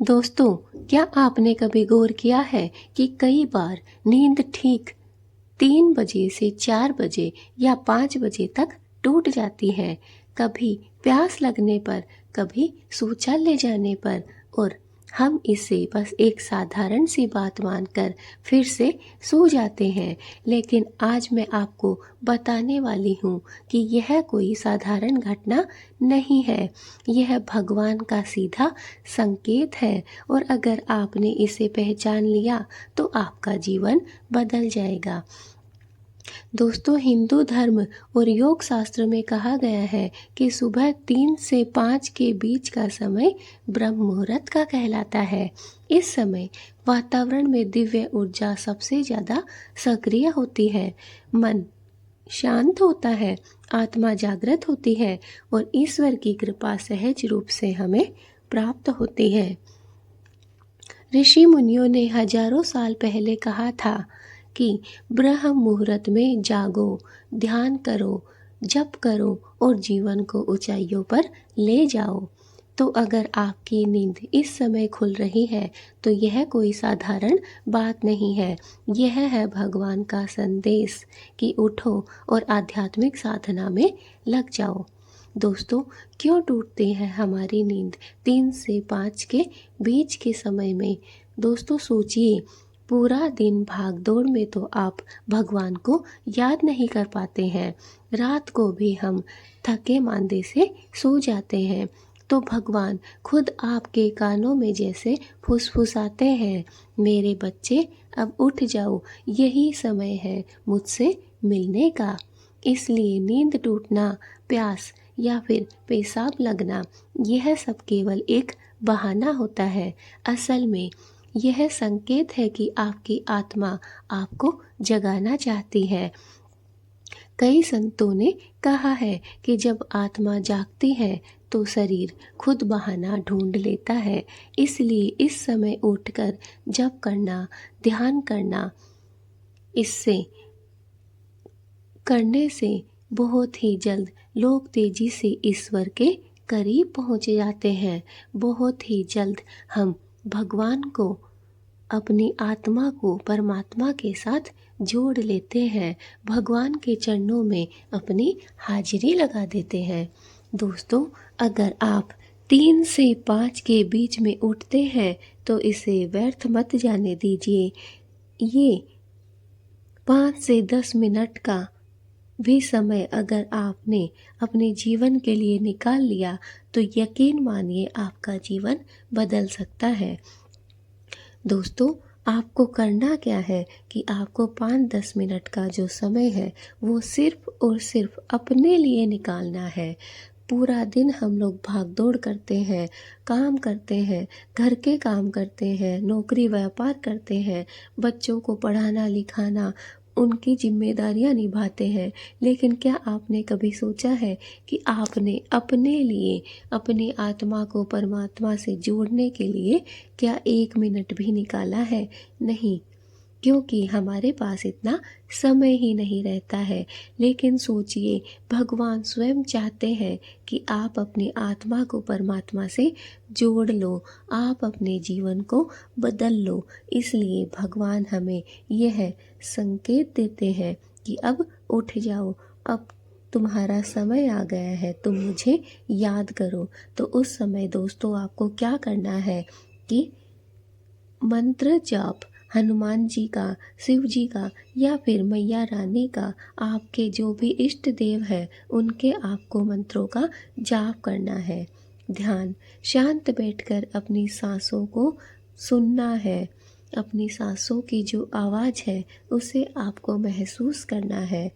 दोस्तों, क्या आपने कभी गौर किया है कि कई बार नींद ठीक 3 बजे से 4 बजे या 5 बजे तक टूट जाती है। कभी प्यास लगने पर, कभी शौचालय जाने पर, और हम इसे बस एक साधारण सी बात मानकर फिर से सो जाते हैं। लेकिन आज मैं आपको बताने वाली हूँ कि यह कोई साधारण घटना नहीं है। यह भगवान का सीधा संकेत है, और अगर आपने इसे पहचान लिया तो आपका जीवन बदल जाएगा। दोस्तों, हिंदू धर्म और योग शास्त्र में कहा गया है कि सुबह 3 से 5 के बीच का समय ब्रह्म मुहूर्त का कहलाता है। इस समय वातावरण में दिव्य ऊर्जा सबसे ज़्यादा सक्रिय होती है, मन शांत होता है, आत्मा जागृत होती है और ईश्वर की कृपा सहज रूप से हमें प्राप्त होती है। ऋषि मुनियों ने हजारों साल पहले कहा था कि ब्रह्म मुहूर्त में जागो, ध्यान करो, जप करो और जीवन को ऊंचाइयों पर ले जाओ। तो अगर आपकी नींद इस समय खुल रही है तो यह कोई साधारण बात नहीं है। यह है भगवान का संदेश कि उठो और आध्यात्मिक साधना में लग जाओ। दोस्तों, क्यों टूटती है हमारी नींद 3 से 5 के बीच के समय में? दोस्तों सोचिए, पूरा दिन भाग दौड़ में तो आप भगवान को याद नहीं कर पाते हैं। रात को भी हम थके मांदे से सो जाते हैं, तो भगवान खुद आपके कानों में जैसे फुसफुसाते हैं, मेरे बच्चे अब उठ जाओ, यही समय है मुझसे मिलने का। इसलिए नींद टूटना, प्यास या फिर पेशाब लगना, यह सब केवल एक बहाना होता है। असल में यह संकेत है कि आपकी आत्मा आपको जगाना चाहती है। कई संतों ने कहा है कि जब आत्मा जागती है तो शरीर खुद बहाना ढूंढ लेता है। इसलिए इस समय उठकर जप करना, ध्यान करना, इससे करने से बहुत ही जल्द लोग तेजी से ईश्वर के करीब पहुंच जाते हैं। बहुत ही जल्द हम भगवान को, अपनी आत्मा को परमात्मा के साथ जोड़ लेते हैं, भगवान के चरणों में अपनी हाजिरी लगा देते हैं। दोस्तों, अगर आप 3 से 5 के बीच में उठते हैं तो इसे व्यर्थ मत जाने दीजिए। ये 5 से 10 मिनट का भी समय अगर आपने अपने जीवन के लिए निकाल लिया तो यकीन मानिए आपका जीवन बदल सकता है। दोस्तों, आपको करना क्या है कि आपको 5-10 मिनट का जो समय है वो सिर्फ और सिर्फ अपने लिए निकालना है। पूरा दिन हम लोग भाग दौड़ करते हैं, काम करते हैं, घर के काम करते हैं, नौकरी व्यापार करते हैं, बच्चों को पढ़ाना लिखाना, उनकी जिम्मेदारियां निभाते हैं। लेकिन क्या आपने कभी सोचा है कि आपने अपने लिए, अपनी आत्मा को परमात्मा से जोड़ने के लिए क्या 1 मिनट भी निकाला है? नहीं, क्योंकि हमारे पास इतना समय ही नहीं रहता है। लेकिन सोचिए, भगवान स्वयं चाहते हैं कि आप अपनी आत्मा को परमात्मा से जोड़ लो, आप अपने जीवन को बदल लो। इसलिए भगवान हमें यह संकेत देते हैं कि अब उठ जाओ, अब तुम्हारा समय आ गया है, तुम मुझे याद करो। तो उस समय दोस्तों आपको क्या करना है कि मंत्र जाप, हनुमान जी का, शिव जी का या फिर मैया रानी का, आपके जो भी इष्ट देव है उनके आपको मंत्रों का जाप करना है। ध्यान, शांत बैठकर अपनी सांसों को सुनना है। अपनी सांसों की जो आवाज़ है उसे आपको महसूस करना है।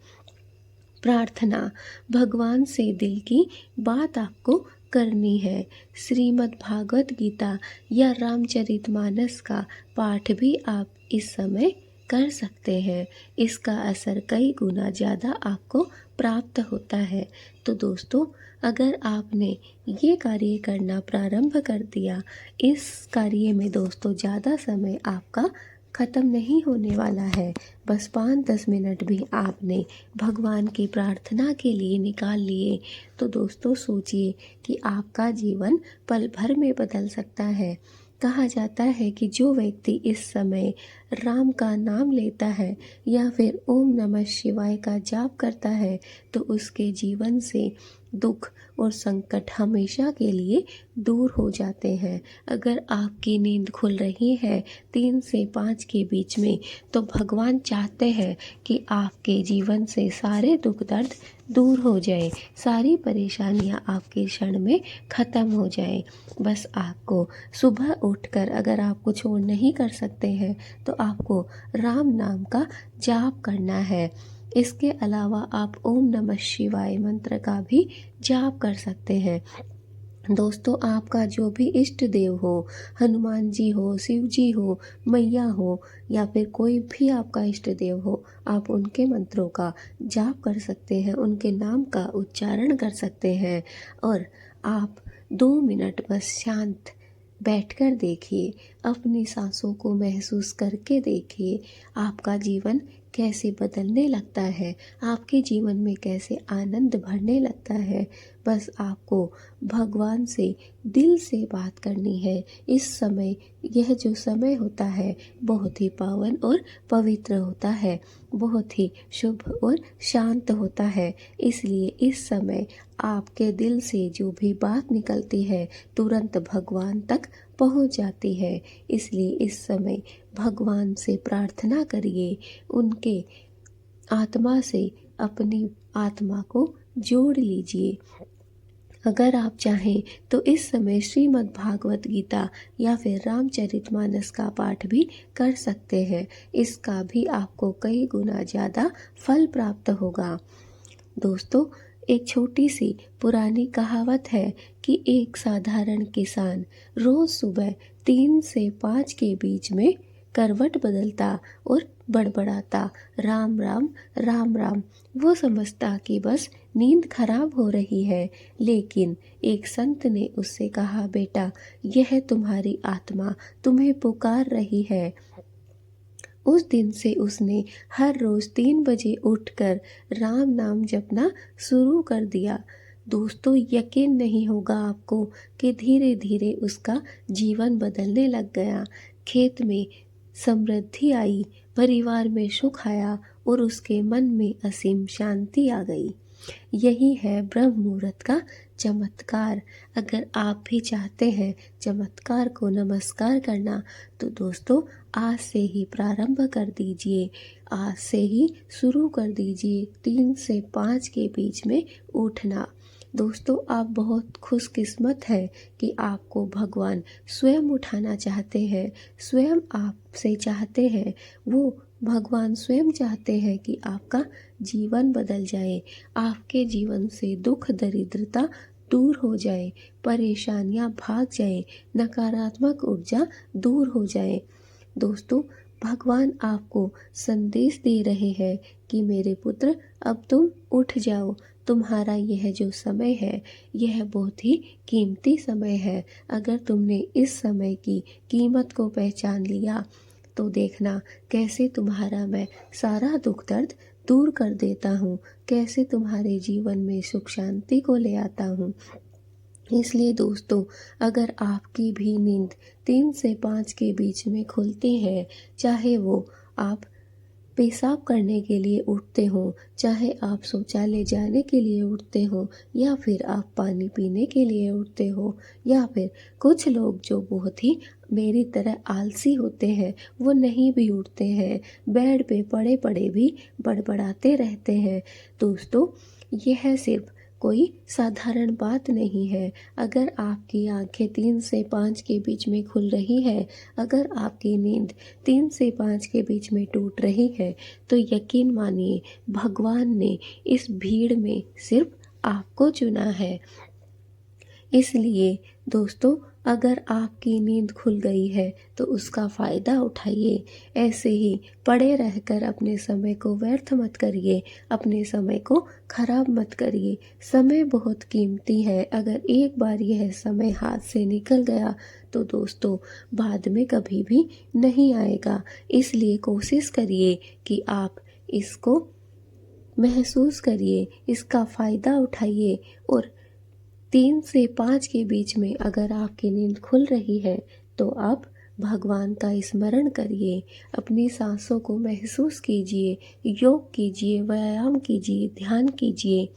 प्रार्थना, भगवान से दिल की बात आपको करनी है। श्रीमद् भागवत गीता या रामचरितमानस का पाठ भी आप इस समय कर सकते हैं। इसका असर कई गुना ज़्यादा आपको प्राप्त होता है। तो दोस्तों, अगर आपने ये कार्य करना प्रारंभ कर दिया, इस कार्य में दोस्तों ज़्यादा समय आपका ख़त्म नहीं होने वाला है। बस 5-10 मिनट भी आपने भगवान की प्रार्थना के लिए निकाल लिए तो दोस्तों सोचिए कि आपका जीवन पल भर में बदल सकता है। कहा जाता है कि जो व्यक्ति इस समय राम का नाम लेता है या फिर ओम नमः शिवाय का जाप करता है तो उसके जीवन से दुख और संकट हमेशा के लिए दूर हो जाते हैं। अगर आपकी नींद खुल रही है 3 से 5 के बीच में तो भगवान चाहते हैं कि आपके जीवन से सारे दुख दर्द दूर हो जाए, सारी परेशानियां आपके क्षण में ख़त्म हो जाए। बस आपको सुबह उठकर, अगर आप कुछ और नहीं कर सकते हैं तो आपको राम नाम का जाप करना है। इसके अलावा आप ओम नमः शिवाय मंत्र का भी जाप कर सकते हैं। दोस्तों, आपका जो भी इष्ट देव हो, हनुमान जी हो, शिव जी हो, मैया हो या फिर कोई भी आपका इष्ट देव हो, आप उनके मंत्रों का जाप कर सकते हैं, उनके नाम का उच्चारण कर सकते हैं और आप 2 मिनट बस शांत बैठकर देखिए, अपनी सांसों को महसूस करके देखिए, आपका जीवन कैसे बदलने लगता है, आपके जीवन में कैसे आनंद भरने लगता है। बस आपको भगवान से दिल से बात करनी है। इस समय, यह जो समय होता है बहुत ही पावन और पवित्र होता है, बहुत ही शुभ और शांत होता है। इसलिए इस समय आपके दिल से जो भी बात निकलती है तुरंत भगवान तक पहुंच जाती है। इसलिए इस समय भगवान से प्रार्थना करिए, उनके आत्मा से अपनी आत्मा को जोड़ लीजिए। अगर आप चाहें तो इस समय श्रीमद् भागवत गीता या फिर रामचरितमानस का पाठ भी कर सकते हैं। इसका भी आपको कई गुना ज़्यादा फल प्राप्त होगा। दोस्तों, एक छोटी सी पुरानी कहावत है कि एक साधारण किसान रोज सुबह 3 से 5 के बीच में करवट बदलता और बड़बड़ाता राम राम राम राम। वो समझता कि बस नींद खराब हो रही है, लेकिन एक संत ने उससे कहा, बेटा, यह तुम्हारी आत्मा तुम्हें पुकार रही है। उस दिन से उसने हर रोज 3 बजे उठकर राम नाम जपना शुरू कर दिया। दोस्तों, यकीन नहीं होगा आपको कि धीरे धीरे उसका जीवन बदलने लग गया। खेत में समृद्धि आई, परिवार में सुख आया और उसके मन में असीम शांति आ गई। यही है ब्रह्म मुहूर्त का चमत्कार। अगर आप भी चाहते हैं चमत्कार को नमस्कार करना तो दोस्तों, आज से ही प्रारंभ कर दीजिए, आज से ही शुरू कर दीजिए 3 से 5 के बीच में उठना। दोस्तों, आप बहुत खुशकिस्मत हैं कि आपको भगवान स्वयं उठाना चाहते हैं, स्वयं आपसे चाहते हैं। वो भगवान स्वयं चाहते हैं कि आपका जीवन बदल जाए, आपके जीवन से दुख दरिद्रता दूर हो जाए, परेशानियां भाग जाए, नकारात्मक ऊर्जा दूर हो जाए। दोस्तों, भगवान आपको संदेश दे रहे हैं कि मेरे पुत्र, अब तुम उठ जाओ। तुम्हारा यह जो समय है यह बहुत ही कीमती समय है। अगर तुमने इस समय की कीमत को पहचान लिया तो देखना कैसे तुम्हारा मैं सारा दुख दर्द दूर कर देता हूँ, कैसे तुम्हारे जीवन में सुख शांति को ले आता हूँ। इसलिए दोस्तों, अगर आपकी भी नींद 3 से 5 के बीच में खुलती है, चाहे वो आप पेशाब करने के लिए उठते हो, चाहे आप शौचालय जाने के लिए उठते हो, या फिर आप पानी पीने के लिए उठते हो, या फिर कुछ लोग जो बहुत ही मेरी तरह आलसी होते हैं वो नहीं भी उठते हैं, बेड पे पड़े पड़े भी बड़बड़ाते रहते हैं। दोस्तों, यह सिर्फ कोई साधारण बात नहीं है। अगर आपकी आंखें 3 से 5 के बीच में खुल रही है, अगर आपकी नींद 3 से 5 के बीच में टूट रही है, तो यकीन मानिए भगवान ने इस भीड़ में सिर्फ आपको चुना है। इसलिए दोस्तों, अगर आपकी नींद खुल गई है तो उसका फ़ायदा उठाइए। ऐसे ही पड़े रहकर अपने समय को व्यर्थ मत करिए, अपने समय को खराब मत करिए। समय बहुत कीमती है। अगर एक बार यह समय हाथ से निकल गया तो दोस्तों बाद में कभी भी नहीं आएगा। इसलिए कोशिश करिए कि आप इसको महसूस करिए, इसका फ़ायदा उठाइए और 3 से 5 के बीच में अगर आपकी नींद खुल रही है तो आप भगवान का स्मरण करिए, अपनी सांसों को महसूस कीजिए, योग कीजिए, व्यायाम कीजिए, ध्यान कीजिए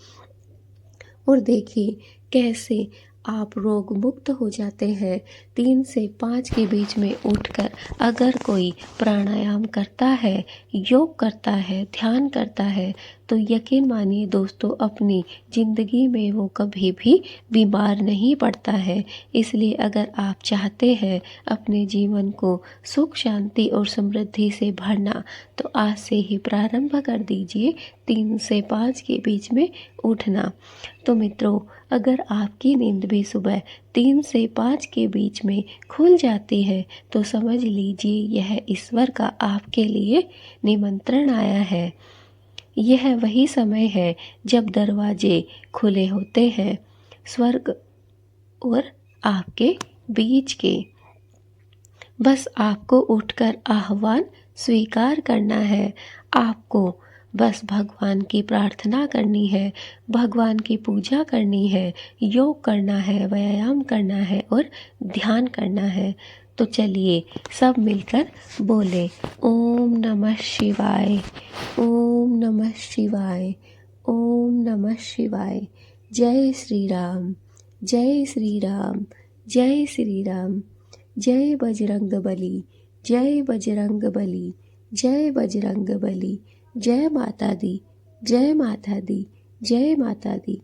और देखिए कैसे आप रोग मुक्त हो जाते हैं। 3 से 5 के बीच में उठकर अगर कोई प्राणायाम करता है, योग करता है, ध्यान करता है तो यकीन मानिए दोस्तों, अपनी ज़िंदगी में वो कभी भी बीमार नहीं पड़ता है। इसलिए अगर आप चाहते हैं अपने जीवन को सुख, शांति और समृद्धि से भरना तो आज से ही प्रारंभ कर दीजिए 3 से 5 के बीच में उठना। तो मित्रों, अगर आपकी नींद भी सुबह 3 से 5 के बीच में खुल जाती है तो समझ लीजिए यह ईश्वर का आपके लिए निमंत्रण आया है। यह वही समय है जब दरवाजे खुले होते हैं स्वर्ग और आपके बीच के। बस आपको उठकर आह्वान स्वीकार करना है। आपको बस भगवान की प्रार्थना करनी है, भगवान की पूजा करनी है, योग करना है, व्यायाम करना है और ध्यान करना है। तो चलिए सब मिलकर बोले ओम नमः शिवाय, ओम नमः शिवाय, ओम नमः शिवाय। जय श्री राम, जय श्री राम, जय श्री राम। जय बजरंग बली, जय बजरंग बली, जय बजरंग बली। जय माता दी, जय माता दी, जय माता दी।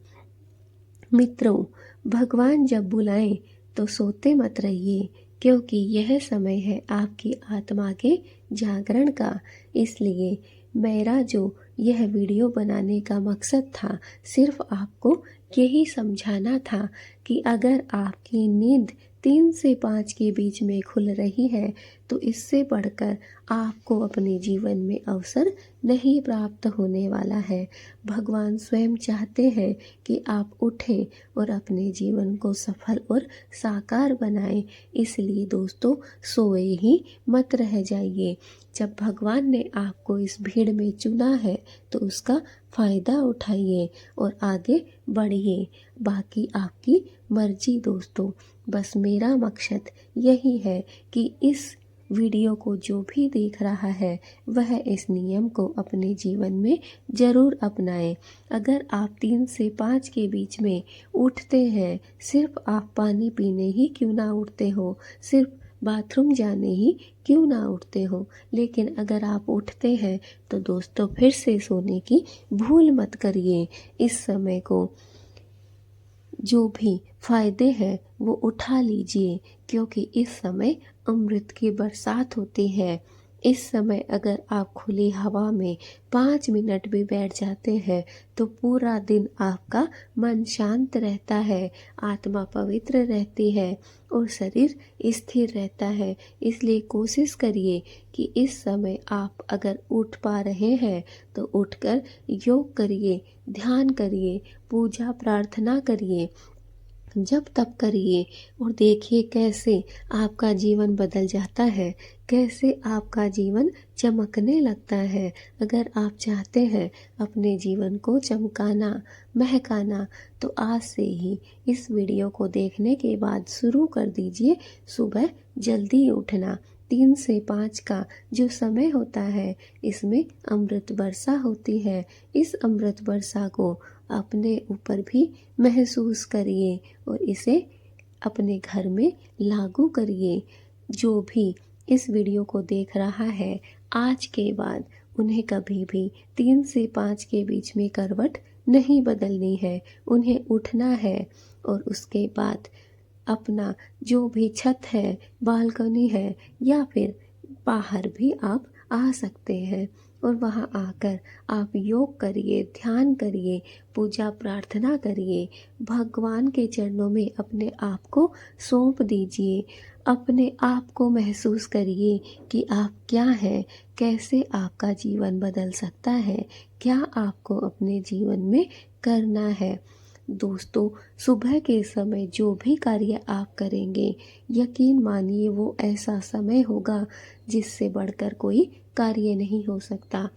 मित्रों, भगवान जब बुलाएं तो सोते मत रहिए, क्योंकि यह समय है आपकी आत्मा के जागरण का। इसलिए मेरा जो यह वीडियो बनाने का मकसद था, सिर्फ आपको यही समझाना था कि अगर आपकी नींद 3 से 5 के बीच में खुल रही है तो इससे बढ़कर आपको अपने जीवन में अवसर नहीं प्राप्त होने वाला है। भगवान स्वयं चाहते हैं कि आप उठें और अपने जीवन को सफल और साकार बनाएं। इसलिए दोस्तों, सोए ही मत रह जाइए। जब भगवान ने आपको इस भीड़ में चुना है तो उसका फ़ायदा उठाइए और आगे बढ़िए। बाकी आपकी मर्जी दोस्तों। बस मेरा मकसद यही है कि इस वीडियो को जो भी देख रहा है वह इस नियम को अपने जीवन में ज़रूर अपनाएं। अगर आप 3 से 5 के बीच में उठते हैं, सिर्फ आप पानी पीने ही क्यों ना उठते हो, सिर्फ बाथरूम जाने ही क्यों ना उठते हो, लेकिन अगर आप उठते हैं तो दोस्तों फिर से सोने की भूल मत करिए। इस समय को जो भी फायदे हैं वो उठा लीजिए, क्योंकि इस समय अमृत की बरसात होती है। इस समय अगर आप खुली हवा में 5 मिनट भी बैठ जाते हैं तो पूरा दिन आपका मन शांत रहता है, आत्मा पवित्र रहती है और शरीर स्थिर रहता है। इसलिए कोशिश करिए कि इस समय आप अगर उठ पा रहे हैं तो उठकर योग करिए, ध्यान करिए, पूजा प्रार्थना करिए, जब तब करिए और देखिए कैसे आपका जीवन बदल जाता है, कैसे आपका जीवन चमकने लगता है। अगर आप चाहते हैं अपने जीवन को चमकाना, महकाना, तो आज से ही इस वीडियो को देखने के बाद शुरू कर दीजिए सुबह जल्दी उठना। 3 से 5 का जो समय होता है इसमें अमृत वर्षा होती है। इस अमृत वर्षा को अपने ऊपर भी महसूस करिए और इसे अपने घर में लागू करिए। जो भी इस वीडियो को देख रहा है, आज के बाद उन्हें कभी भी 3 से 5 के बीच में करवट नहीं बदलनी है, उन्हें उठना है और उसके बाद अपना जो भी छत है, बालकनी है या फिर बाहर भी आप आ सकते हैं और वहां आकर आप योग करिए, ध्यान करिए, पूजा प्रार्थना करिए, भगवान के चरणों में अपने आप को सौंप दीजिए। अपने आप को महसूस करिए कि आप क्या हैं, कैसे आपका जीवन बदल सकता है, क्या आपको अपने जीवन में करना है। दोस्तों, सुबह के समय जो भी कार्य आप करेंगे, यकीन मानिए वो ऐसा समय होगा जिससे बढ़कर कोई कार्य नहीं हो सकता।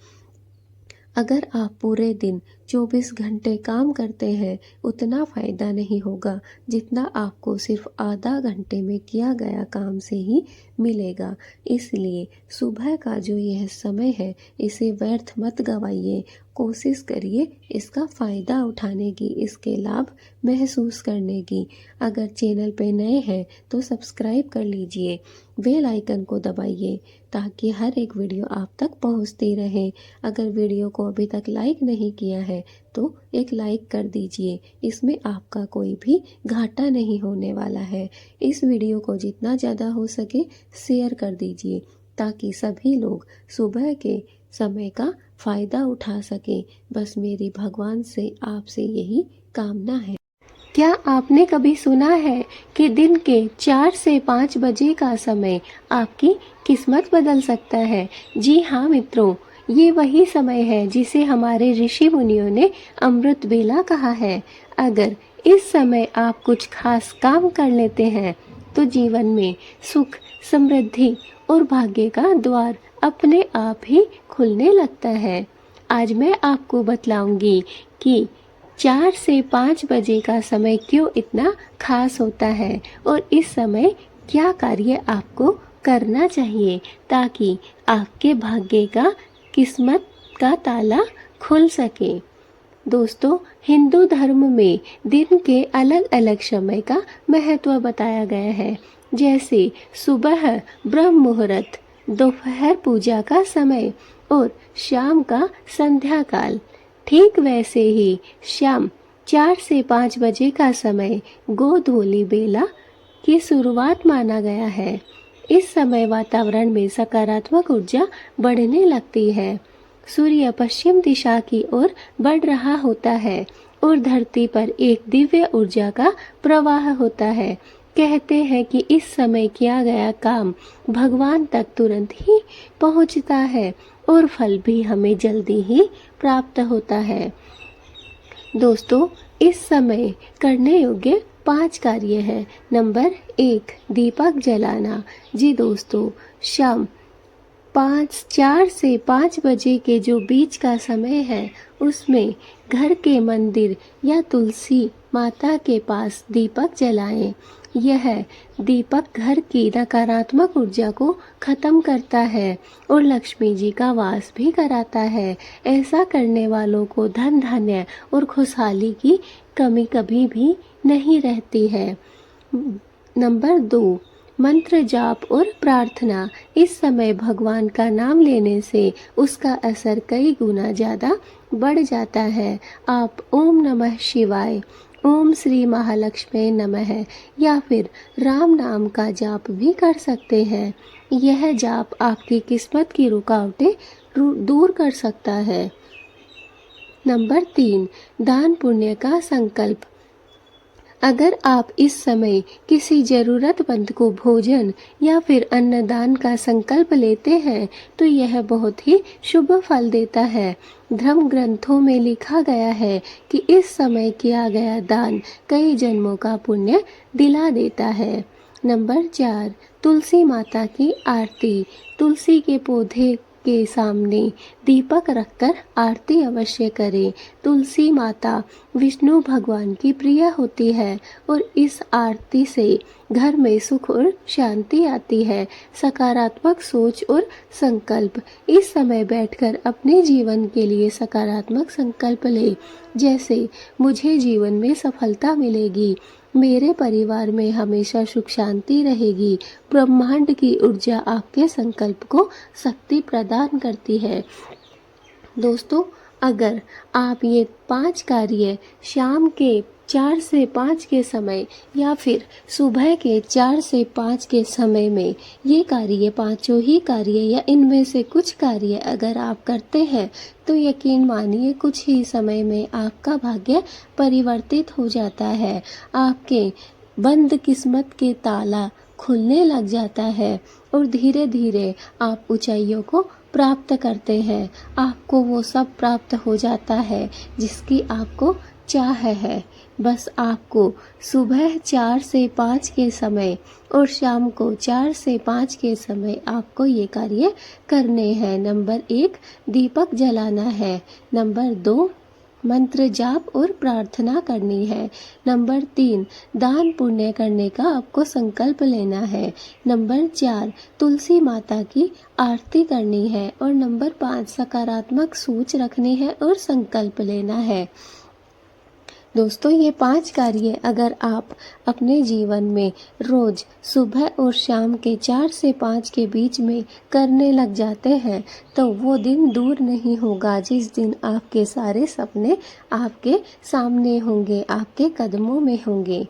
अगर आप पूरे दिन 24 घंटे काम करते हैं उतना फ़ायदा नहीं होगा जितना आपको सिर्फ आधा घंटे में किया गया काम से ही मिलेगा। इसलिए सुबह का जो यह समय है इसे व्यर्थ मत गवाइए। कोशिश करिए इसका फ़ायदा उठाने की, इसके लाभ महसूस करने की। अगर चैनल पे नए हैं तो सब्सक्राइब कर लीजिए, बेल आइकन को दबाइए ताकि हर एक वीडियो आप तक पहुंचती रहे। अगर वीडियो को अभी तक लाइक नहीं किया है तो एक लाइक कर दीजिए, इसमें आपका कोई भी घाटा नहीं होने वाला है। इस वीडियो को जितना ज़्यादा हो सके शेयर कर दीजिए ताकि सभी लोग सुबह के समय का फ़ायदा उठा सके। बस मेरी भगवान से आपसे यही कामना है। क्या आपने कभी सुना है कि दिन के 4 से 5 बजे का समय आपकी किस्मत बदल सकता है? जी हाँ मित्रों, ये वही समय है जिसे हमारे ऋषि मुनियों ने अमृत बेला कहा है। अगर इस समय आप कुछ खास काम कर लेते हैं तो जीवन में सुख, समृद्धि और भाग्य का द्वार अपने आप ही खुलने लगता है। आज मैं आपको बतलाऊंगी कि 4 से 5 बजे का समय क्यों इतना खास होता है और इस समय क्या कार्य आपको करना चाहिए ताकि आपके भाग्य का, किस्मत का ताला खुल सके। दोस्तों, हिंदू धर्म में दिन के अलग अलग समय का महत्व बताया गया है। जैसे सुबह ब्रह्म मुहूर्त, दोपहर पूजा का समय और शाम का संध्या काल। ठीक वैसे ही शाम 4 से 5 बजे का समय गोधूली बेला की शुरुआत माना गया है। इस समय वातावरण में सकारात्मक ऊर्जा बढ़ने लगती है। सूर्य पश्चिम दिशा की ओर बढ़ रहा होता है और धरती पर एक दिव्य ऊर्जा का प्रवाह होता है। कहते हैं कि इस समय किया गया काम भगवान तक तुरंत ही पहुंचता है और फल भी हमें जल्दी ही प्राप्त होता है। दोस्तों, इस समय करने योग्य 5 कार्य हैं। नंबर 1, दीपक जलाना। जी दोस्तों, शाम 4 से 5 बजे के जो बीच का समय है उसमें घर के मंदिर या तुलसी माता के पास दीपक जलाएं। यह दीपक घर की नकारात्मक ऊर्जा को खत्म करता है और लक्ष्मी जी का वास भी कराता है। ऐसा करने वालों को धन धान्य और खुशहाली की कमी कभी भी नहीं रहती है। नंबर 2, मंत्र जाप और प्रार्थना। इस समय भगवान का नाम लेने से उसका असर कई गुना ज़्यादा बढ़ जाता है। आप ओम नमः शिवाय, ओम श्री महालक्ष्मी नमः या फिर राम नाम का जाप भी कर सकते हैं। यह जाप आपकी किस्मत की रुकावटें दूर कर सकता है। नंबर 3, दान पुण्य का संकल्प। अगर आप इस समय किसी जरूरतमंद को भोजन या फिर अन्नदान का संकल्प लेते हैं तो यह बहुत ही शुभ फल देता है। धर्म ग्रंथों में लिखा गया है कि इस समय किया गया दान कई जन्मों का पुण्य दिला देता है। नंबर 4, तुलसी माता की आरती। तुलसी के पौधे के सामने दीपक रखकर आरती अवश्य करें। तुलसी माता विष्णु भगवान की प्रिय होती है और इस आरती से घर में सुख और शांति आती है। सकारात्मक सोच और संकल्प। इस समय बैठकर अपने जीवन के लिए सकारात्मक संकल्प लें, जैसे मुझे जीवन में सफलता मिलेगी, मेरे परिवार में हमेशा सुख शांति रहेगी। ब्रह्मांड की ऊर्जा आपके संकल्प को शक्ति प्रदान करती है। दोस्तों, अगर आप ये 5 कार्य शाम के 4 से 5 के समय या फिर सुबह के 4 से 5 के समय में ये कार्य, पांचों ही कार्य या इनमें से कुछ कार्य अगर आप करते हैं तो यकीन मानिए कुछ ही समय में आपका भाग्य परिवर्तित हो जाता है। आपके बंद किस्मत के ताला खुलने लग जाता है और धीरे धीरे आप ऊंचाइयों को प्राप्त करते हैं। आपको वो सब प्राप्त हो जाता है जिसकी आपको चाह है। बस आपको सुबह 4 से 5 के समय और शाम को 4 से 5 के समय आपको ये कार्य करने हैं। नंबर 1, दीपक जलाना है। नंबर 2, मंत्र जाप और प्रार्थना करनी है। नंबर 3, दान पुण्य करने का आपको संकल्प लेना है। नंबर 4, तुलसी माता की आरती करनी है। और नंबर 5, सकारात्मक सोच रखनी है और संकल्प लेना है। दोस्तों, ये 5 कार्य अगर आप अपने जीवन में रोज सुबह और शाम के 4 से 5 के बीच में करने लग जाते हैं तो वो दिन दूर नहीं होगा जिस दिन आपके सारे सपने आपके सामने होंगे, आपके कदमों में होंगे।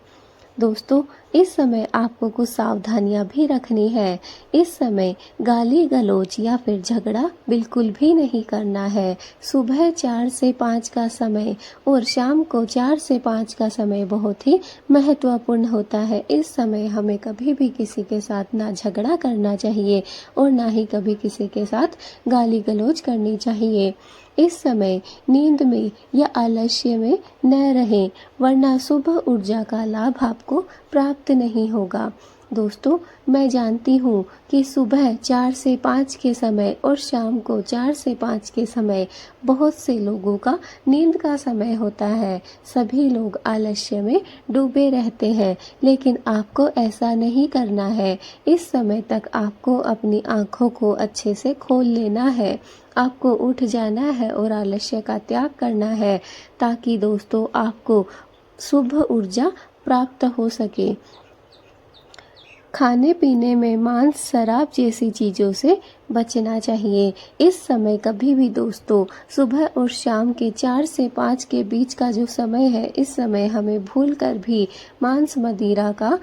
दोस्तों, इस समय आपको कुछ सावधानियां भी रखनी है। इस समय गाली गलौज या फिर झगड़ा बिल्कुल भी नहीं करना है। सुबह 4 से 5 का समय और शाम को 4 से 5 का समय बहुत ही महत्वपूर्ण होता है। इस समय हमें कभी भी किसी के साथ ना झगड़ा करना चाहिए और ना ही कभी किसी के साथ गाली गलौज करनी चाहिए। इस समय नींद में या आलस्य में न रहें, वरना शुभ ऊर्जा का लाभ आपको प्राप्त नहीं होगा। दोस्तों, मैं जानती हूँ कि सुबह 4 से 5 के समय और शाम को 4 से 5 के समय बहुत से लोगों का नींद का समय होता है। सभी लोग आलस्य में डूबे रहते हैं, लेकिन आपको ऐसा नहीं करना है। इस समय तक आपको अपनी आँखों को अच्छे से खोल लेना है। आपको उठ जाना है और आलस्य का त्याग करना है ताकि दोस्तों आपको शुभ ऊर्जा प्राप्त हो सके। खाने पीने में मांस, शराब जैसी चीज़ों से बचना चाहिए। इस समय कभी भी दोस्तों सुबह और शाम के 4 से 5 के बीच का जो समय है, इस समय हमें भूलकर भी मांस मदिरा का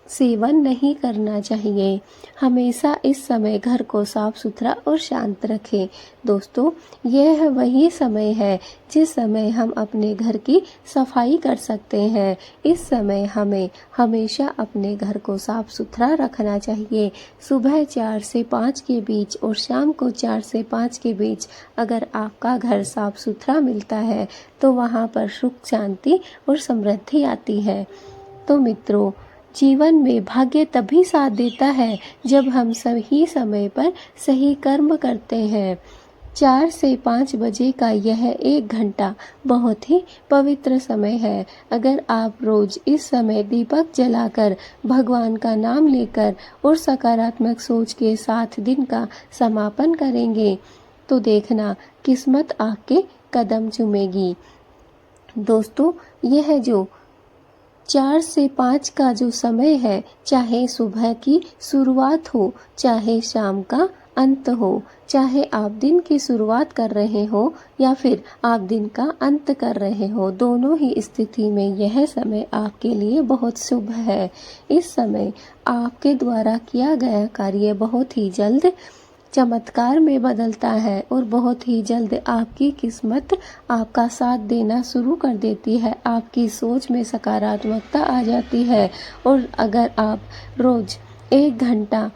सेवन नहीं करना चाहिए। हमेशा इस समय घर को साफ सुथरा और शांत रखें। दोस्तों, यह वही समय है जिस समय हम अपने घर की सफाई कर सकते हैं। इस समय हमें हमेशा अपने घर को साफ सुथरा रखना चाहिए। सुबह 4 से 5 के बीच और शाम को 4 से 5 के बीच अगर आपका घर साफ सुथरा मिलता है तो वहाँ पर सुख, शांति और समृद्धि आती है। तो मित्रों, जीवन में भाग्य तभी साथ देता है जब हम सही समय पर सही कर्म करते हैं। 4 से 5 बजे का यह 1 घंटा बहुत ही पवित्र समय है। अगर आप रोज इस समय दीपक जलाकर, भगवान का नाम लेकर और सकारात्मक सोच के साथ दिन का समापन करेंगे तो देखना किस्मत आपके कदम चूमेगी। दोस्तों, यह जो 4 से 5 का जो समय है, चाहे सुबह की शुरुआत हो, चाहे शाम का अंत हो, चाहे आप दिन की शुरुआत कर रहे हो या फिर आप दिन का अंत कर रहे हो, दोनों ही स्थिति में यह समय आपके लिए बहुत शुभ है। इस समय आपके द्वारा किया गया कार्य बहुत ही जल्द चमत्कार में बदलता है और बहुत ही जल्द आपकी किस्मत आपका साथ देना शुरू कर देती है। आपकी सोच में सकारात्मकता आ जाती है और अगर आप रोज 1 घंटा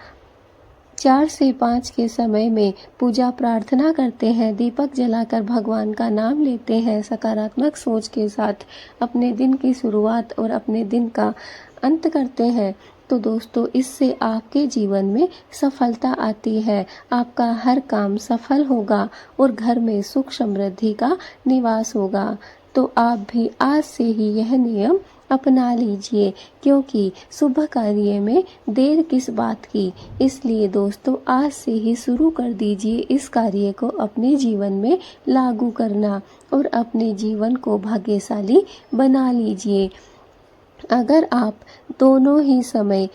4 से 5 के समय में पूजा प्रार्थना करते हैं, दीपक जलाकर भगवान का नाम लेते हैं, सकारात्मक सोच के साथ अपने दिन की शुरुआत और अपने दिन का अंत करते हैं, तो दोस्तों इससे आपके जीवन में सफलता आती है। आपका हर काम सफल होगा और घर में सुख समृद्धि का निवास होगा। तो आप भी आज से ही यह नियम अपना लीजिए, क्योंकि शुभ कार्य में देर किस बात की। इसलिए दोस्तों आज से ही शुरू कर दीजिए इस कार्य को अपने जीवन में लागू करना और अपने जीवन को भाग्यशाली बना लीजिए। अगर आप दोनों ही समय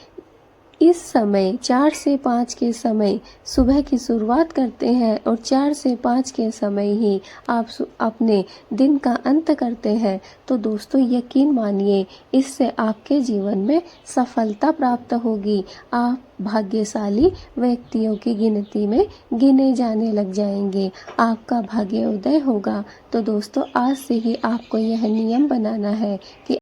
इस समय 4 से 5 के समय सुबह की शुरुआत करते हैं और 4 से 5 के समय ही आप अपने दिन का अंत करते हैं, तो दोस्तों यकीन मानिए इससे आपके जीवन में सफलता प्राप्त होगी। आप भाग्यशाली व्यक्तियों की गिनती में गिने जाने लग जाएंगे। आपका भाग्योदय होगा। तो दोस्तों आज से ही आपको यह नियम बनाना है कि